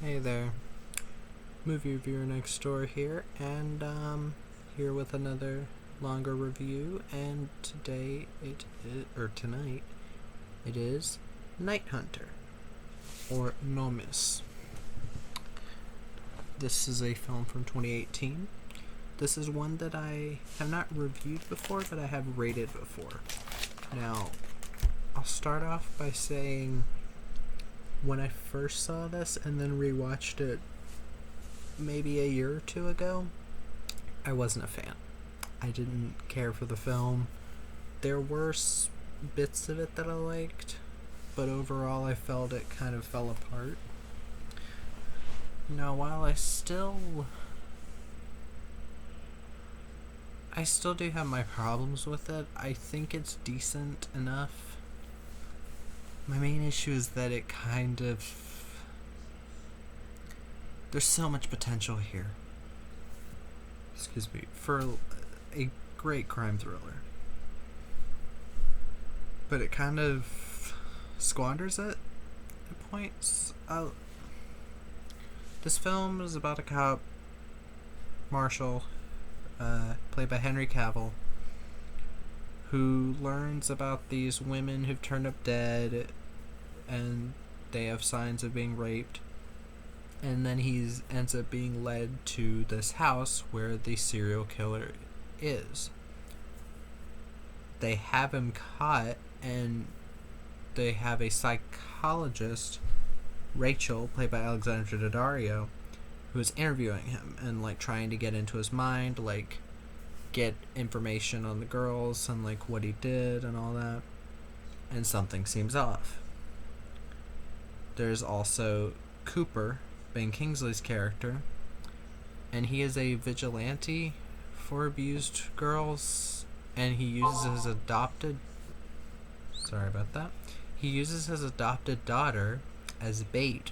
Hey there, movie reviewer next door here, and here with another longer review. And tonight, it is Night Hunter or Nomis. This is a film from 2018. This is one that I have not reviewed before, but I have rated before. Now, I'll start off by saying when I first saw this and then rewatched it maybe a year or two ago, I wasn't a fan. I didn't care for the film. There were bits of it that I liked, but overall I felt it kind of fell apart. Now, while I still do have my problems with it, I think it's decent enough. My main issue is that it kind of... there's so much potential here. Excuse me. For a great crime thriller. But it kind of squanders it at points. This film is about a cop, Marshall, played by Henry Cavill, who learns about these women who've turned up dead and they have signs of being raped, and then he ends up being led to this house where the serial killer is. They have him caught, and they have a psychologist, Rachel, played by Alexandra Daddario, who is interviewing him and trying to get into his mind, get information on the girls and what he did and all that, and something seems off. There's also Cooper, Ben Kingsley's character, and he is a vigilante for abused girls, and he uses his adopted daughter as bait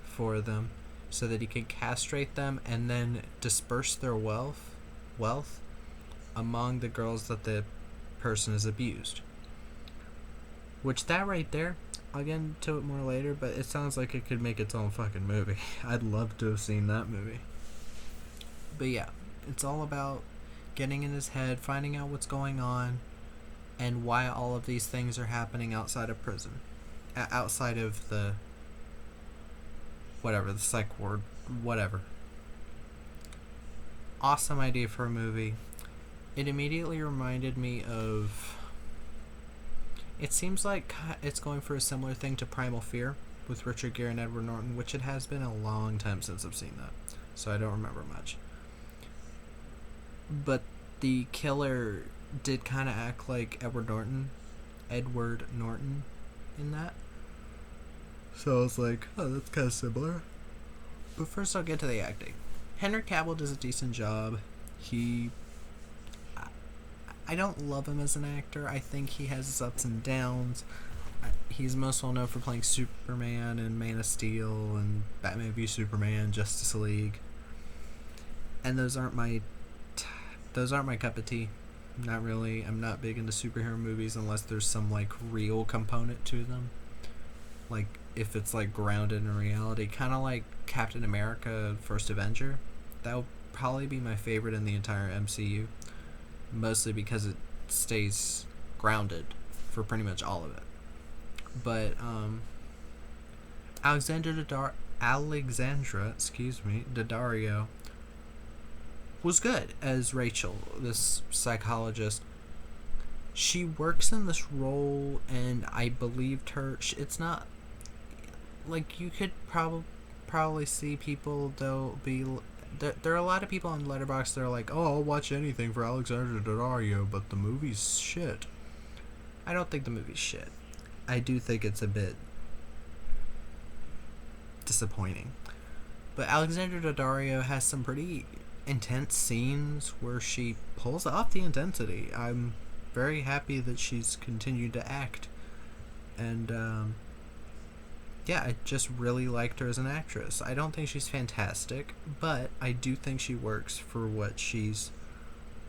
for them so that he can castrate them and then disperse their wealth among the girls that the person is abused. Which, that right there, I'll get into it more later, but it sounds like it could make its own fucking movie. I'd love to have seen that movie. But yeah, it's all about getting in his head, finding out what's going on, and why all of these things are happening outside of prison. Outside of the psych ward, whatever. Awesome idea for a movie. It immediately reminded me of... it seems like it's going for a similar thing to Primal Fear with Richard Gere and Edward Norton, which it has been a long time since I've seen that, so I don't remember much. But the killer did kind of act like Edward Norton in that. So I was like, oh, that's kind of similar. But first I'll get to the acting. Henry Cavill does a decent job. I don't love him as an actor. I think he has his ups and downs. He's most well known for playing Superman in Man of Steel and Batman v Superman, Justice League. And those aren't my cup of tea. Not really. I'm not big into superhero movies unless there's some real component to them. If it's grounded in reality, kind of like Captain America: First Avenger. That would probably be my favorite in the entire MCU. Mostly because it stays grounded for pretty much all of it. But Alexandra Daddario was good as Rachel, this psychologist. She works in this role, and I believed her. It's not you could probably see people, they'll be... There are a lot of people on Letterboxd that are like, oh, I'll watch anything for Alexandra Daddario, but the movie's shit. I don't think the movie's shit. I do think it's a bit disappointing. But Alexandra Daddario has some pretty intense scenes where she pulls off the intensity. I'm very happy that she's continued to act. And, yeah, I just really liked her as an actress. I don't think she's fantastic, but I do think she works for what she's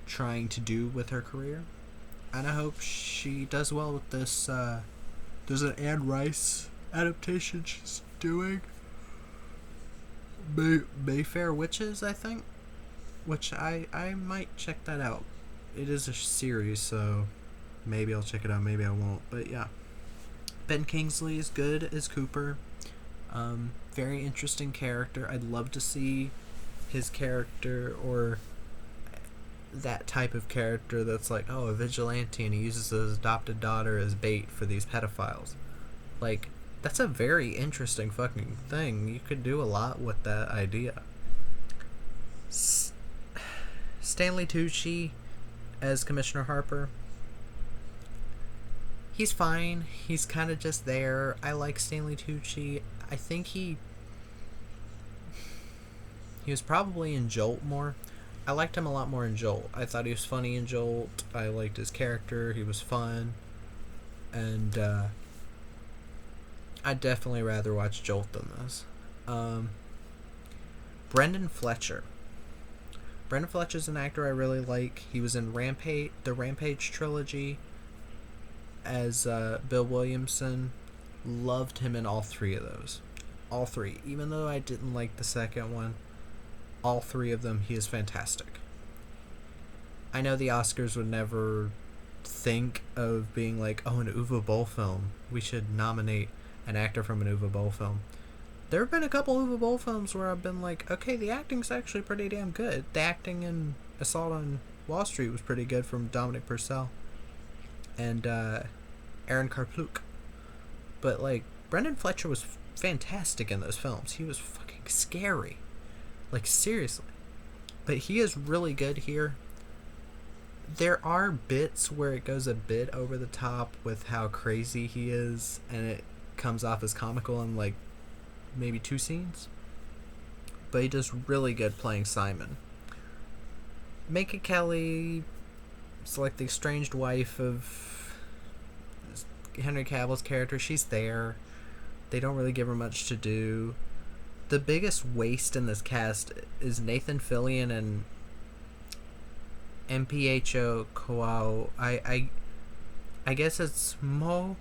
trying to do with her career. And I hope she does well with this. There's an Anne Rice adaptation she's doing Mayfair Witches, I think, which I might check that out. It is a series, so maybe I'll check it out, maybe I won't. But yeah, Ben Kingsley is good as Cooper. Very interesting character. I'd love to see his character, or that type of character that's like, oh, a vigilante and he uses his adopted daughter as bait for these pedophiles. Like, that's a very interesting fucking thing. You could do a lot with that idea. Stanley Tucci as Commissioner Harper. He's fine. He's kind of just there. I like Stanley Tucci. I think he was probably in Jolt more. I liked him a lot more in Jolt. I thought he was funny in Jolt. I liked his character. He was fun. And I'd definitely rather watch Jolt than this. Brendan Fletcher. Brendan Fletcher's an actor I really like. He was in the Rampage trilogy as Bill Williamson. Loved him in all three of those. All three. Even though I didn't like the second one, all three of them, he is fantastic. I know the Oscars would never think of being like, oh, an Uwe Boll film, we should nominate an actor from an Uwe Boll film. There have been a couple Uwe Boll films where I've been like, okay, the acting's actually pretty damn good. The acting in Assault on Wall Street was pretty good from Dominic Purcell and Aaron Karpluk. But like, Brendan Fletcher was fantastic in those films. He was fucking scary. Like, seriously. But he is really good here. There are bits where it goes a bit over the top with how crazy he is, and it comes off as comical in like maybe 2 scenes. But he does really good playing Simon. Minka Kelly is like the estranged wife of Henry Cavill's character. She's there. They don't really give her much to do. The biggest waste in this cast is Nathan Fillion and MPHO Kwao. I guess it's Mo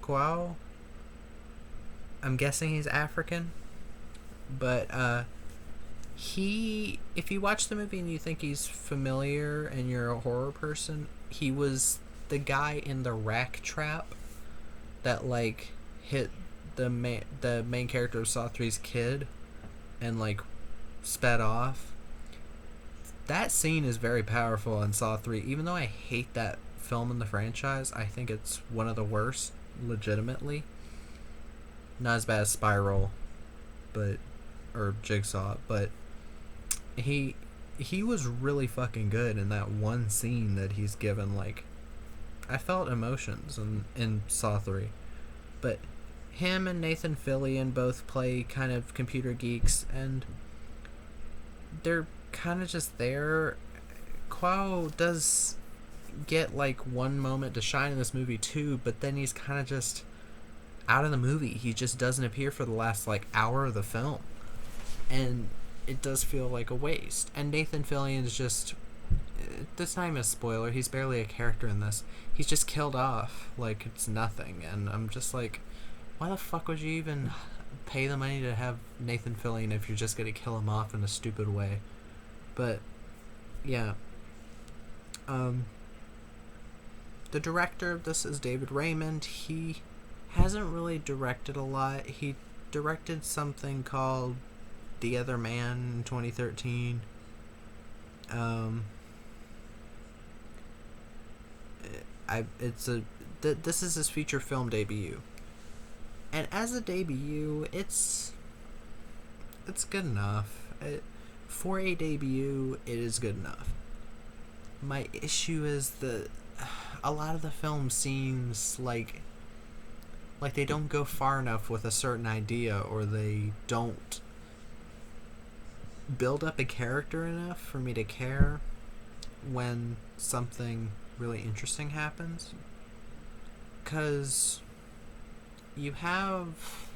Kwao. I'm guessing he's African. But if you watch the movie and you think he's familiar and you're a horror person, he was the guy in the rack trap that like hit the main character of Saw 3's kid and like sped off. That scene is very powerful in Saw 3. Even though I hate that film in the franchise, I think it's one of the worst, legitimately. Not as bad as Spiral, or Jigsaw, but he was really fucking good in that one scene that he's given. Like, I felt emotions in Saw 3. But him and Nathan Fillion both play kind of computer geeks, and they're kind of just there. Kwao does get like one moment to shine in this movie too, but then he's kind of just out of the movie. He just doesn't appear for the last like hour of the film, and it does feel like a waste. And Nathan Fillion's just, this not even a spoiler, he's barely a character in this. He's just killed off like it's nothing, and I'm just like, why the fuck would you even pay the money to have Nathan Fillion if you're just gonna kill him off in a stupid way? But yeah, the director of this is David Raymond. He hasn't really directed a lot. He directed something called The Other Man in 2013. This is his feature film debut, and as a debut, it's good enough. For a debut, it is good enough. My issue is that a lot of the film seems like they don't go far enough with a certain idea, or they don't build up a character enough for me to care when something really interesting happens. Because you have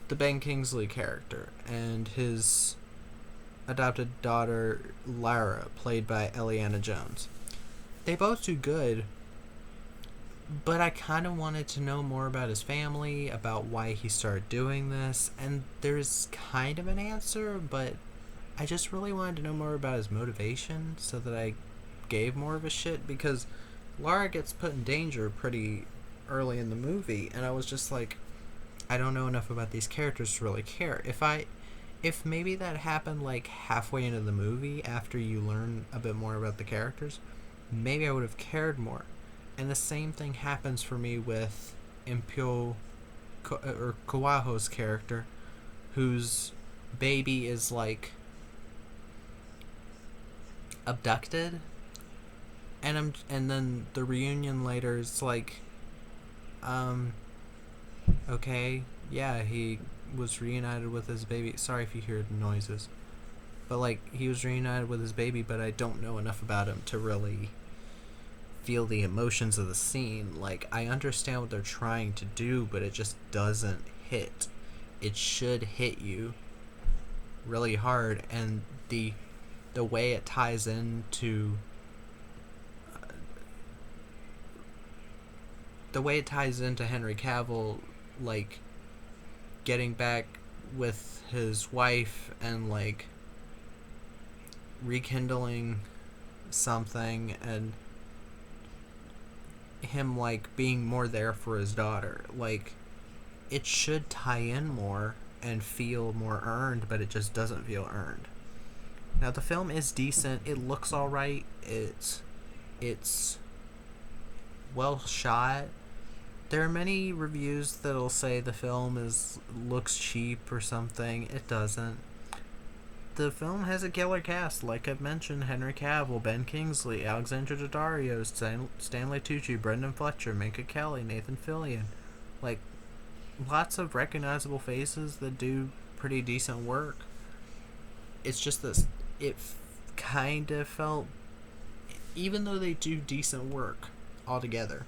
the Ben Kingsley character and his adopted daughter Lara, played by Eliana Jones. They both do good, but I kind of wanted to know more about his family, about why he started doing this, and there's kind of an answer, but I just really wanted to know more about his motivation so that I gave more of a shit, because Lara gets put in danger pretty early in the movie, and I was just like, I don't know enough about these characters to really care. If maybe that happened like halfway into the movie after you learn a bit more about the characters, maybe I would have cared more. And the same thing happens for me with Impyo or Kawaho's character, whose baby is like abducted, and then the reunion later is like, um, okay, yeah, he was reunited with his baby. Sorry if you hear noises, but like he was reunited with his baby, but I don't know enough about him to really feel the emotions of the scene. Like, I understand what they're trying to do, but it just doesn't hit. It should hit you really hard, and the way it ties into Henry Cavill, like getting back with his wife and like rekindling something, and him like being more there for his daughter. Like, it should tie in more and feel more earned, but it just doesn't feel earned. Now the film is decent. It looks all right. It's well shot. There are many reviews that'll say the film looks cheap or something. It doesn't. The film has a killer cast, like I've mentioned: Henry Cavill, Ben Kingsley, Alexandra Daddario, Stanley Tucci, Brendan Fletcher, Minka Kelly, Nathan Fillion. Like, lots of recognizable faces that do pretty decent work. It's just this, it kind of felt, even though they do decent work altogether,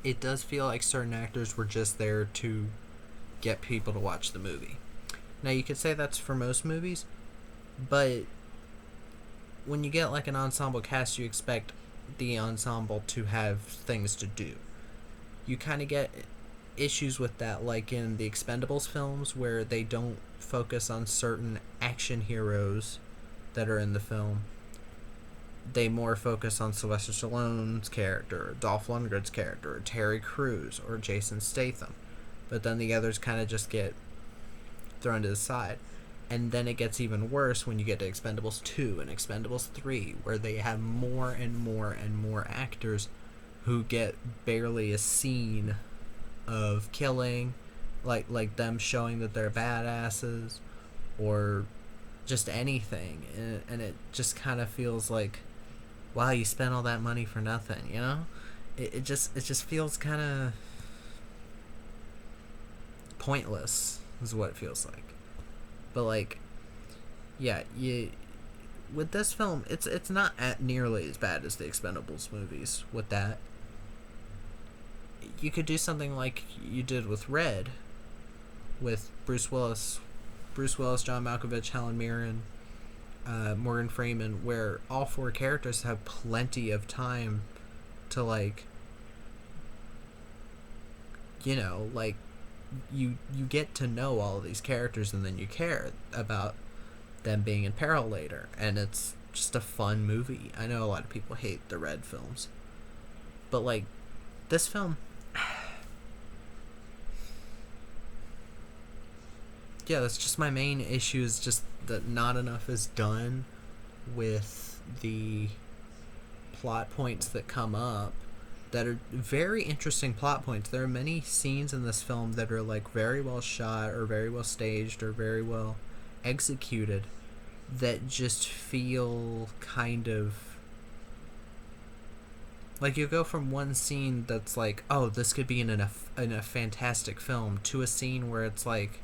it does feel like certain actors were just there to get people to watch the movie. Now, you could say that's for most movies, but when you get like an ensemble cast, you expect the ensemble to have things to do. You kind of get issues with that, like in the Expendables films, where they don't focus on certain action heroes that are in the film. They more focus on Sylvester Stallone's character, or Dolph Lundgren's character, or Terry Crews, or Jason Statham. But then the others kind of just get thrown to the side. And then it gets even worse when you get to Expendables 2 and Expendables 3, where they have more and more and more actors who get barely a scene of killing, like them showing that they're badasses, or just anything. And it just kind of feels like, wow, you spent all that money for nothing, you know? It just feels kind of pointless, is what it feels like. But like, yeah, with this film, it's not nearly as bad as the Expendables movies. With that, you could do something like you did with Red, with Bruce Willis, John Malkovich, Helen Mirren, Morgan Freeman, where all four characters have plenty of time to, like, you know, like, you get to know all of these characters, and then you care about them being in peril later, and it's just a fun movie. I know a lot of people hate the Red films, but like, this film, yeah, that's just my main issue, is just that not enough is done with the plot points that come up that are very interesting plot points. There are many scenes in this film that are like very well shot, or very well staged, or very well executed, that just feel kind of like you go from one scene that's like, oh, this could be in a fantastic film, to a scene where it's like,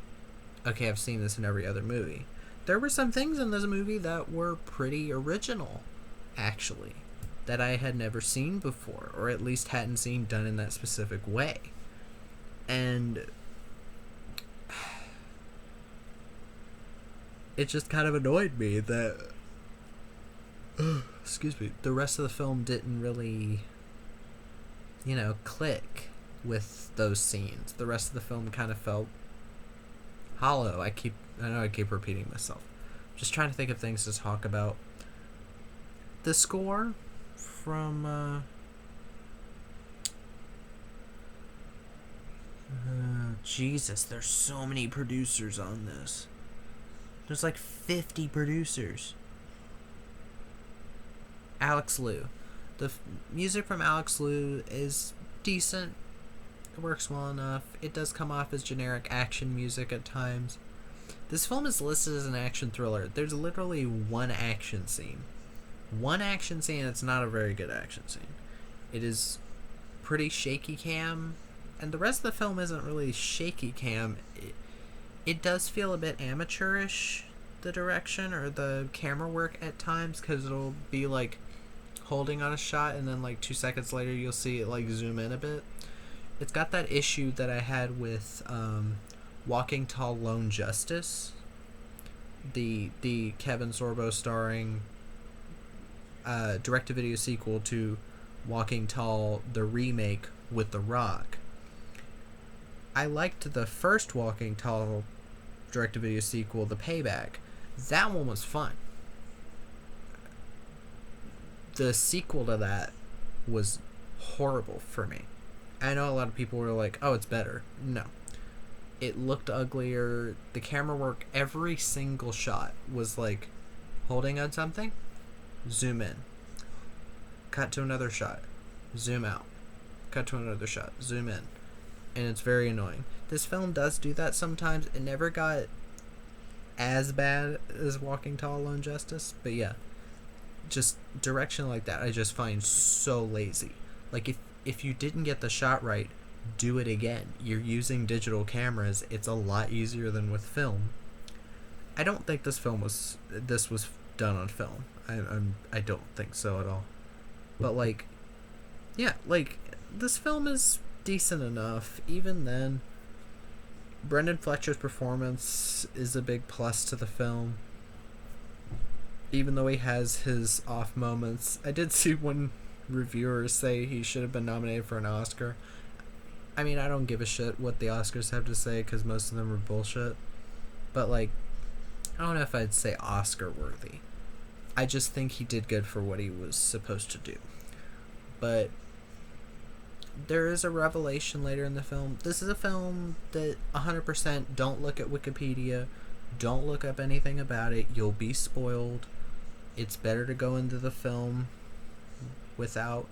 okay, I've seen this in every other movie. There were some things in this movie that were pretty original, actually, that I had never seen before, or at least hadn't seen done in that specific way. And it just kind of annoyed me that excuse me, the rest of the film didn't really click with those scenes. The rest of the film kind of felt hollow. I know I keep repeating myself. Just trying to think of things to talk about. The score from Jesus, there's so many producers on this. There's like 50 producers. Alex Liu. Music from Alex Liu is decent. It works well enough. It does come off as generic action music at times. This film is listed as an action thriller. There's literally one action scene. One action scene, it's not a very good action scene. It is pretty shaky cam, and the rest of the film isn't really shaky cam. It does feel a bit amateurish, the direction or the camera work at times, because it'll be like holding on a shot and then like 2 seconds later you'll see it like zoom in a bit. It's got that issue that I had with Walking Tall Lone Justice, the Kevin Sorbo starring direct-to-video sequel to Walking Tall, the remake with The Rock. I liked the first Walking Tall direct-to-video sequel, The Payback. That one was fun. The sequel to that was horrible for me. I know a lot of people were like, oh, it's better. No. It looked uglier. The camera work, every single shot was like holding on something, zoom in, cut to another shot, zoom out, cut to another shot, zoom in. And it's very annoying. This film does do that sometimes. It never got as bad as Walking Tall Lone Justice, but yeah, just direction like that I just find so lazy. Like if you didn't get the shot right, do it again. You're using digital cameras. It's a lot easier than with film. I don't think this was done on film. I don't think so at all. But like, yeah, like this film is decent enough. Even then, Brendan Fletcher's performance is a big plus to the film. Even though he has his off moments. I did see one reviewer say he should have been nominated for an Oscar. I mean, I don't give a shit what the Oscars have to say because most of them are bullshit. But like, I don't know if I'd say Oscar worthy. I just think he did good for what he was supposed to do. But there is a revelation later in the film. This is a film that 100% don't look at Wikipedia. Don't look up anything about it. You'll be spoiled. It's better to go into the film without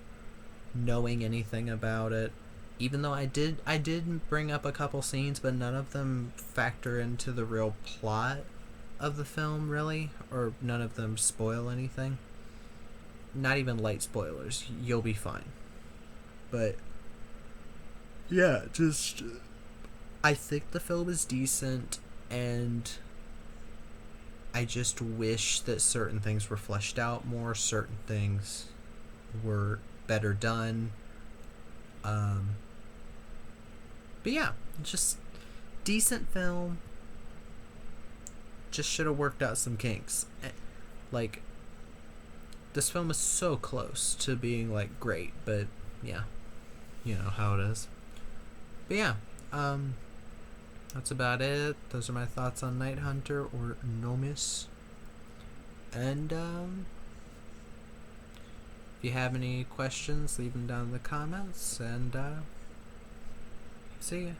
knowing anything about it. Even though I did bring up a couple scenes, but none of them factor into the real plot of the film, really. Or none of them spoil anything. Not even light spoilers. You'll be fine. But yeah, just I think the film is decent, and I just wish that certain things were fleshed out more, certain things were better done. But yeah, just decent film. Just should have worked out some kinks. Like, this film is so close to being like great, but yeah, you know how it is. But yeah, that's about it. Those are my thoughts on Night Hunter or Nomis. And if you have any questions, leave them down in the comments, and see ya.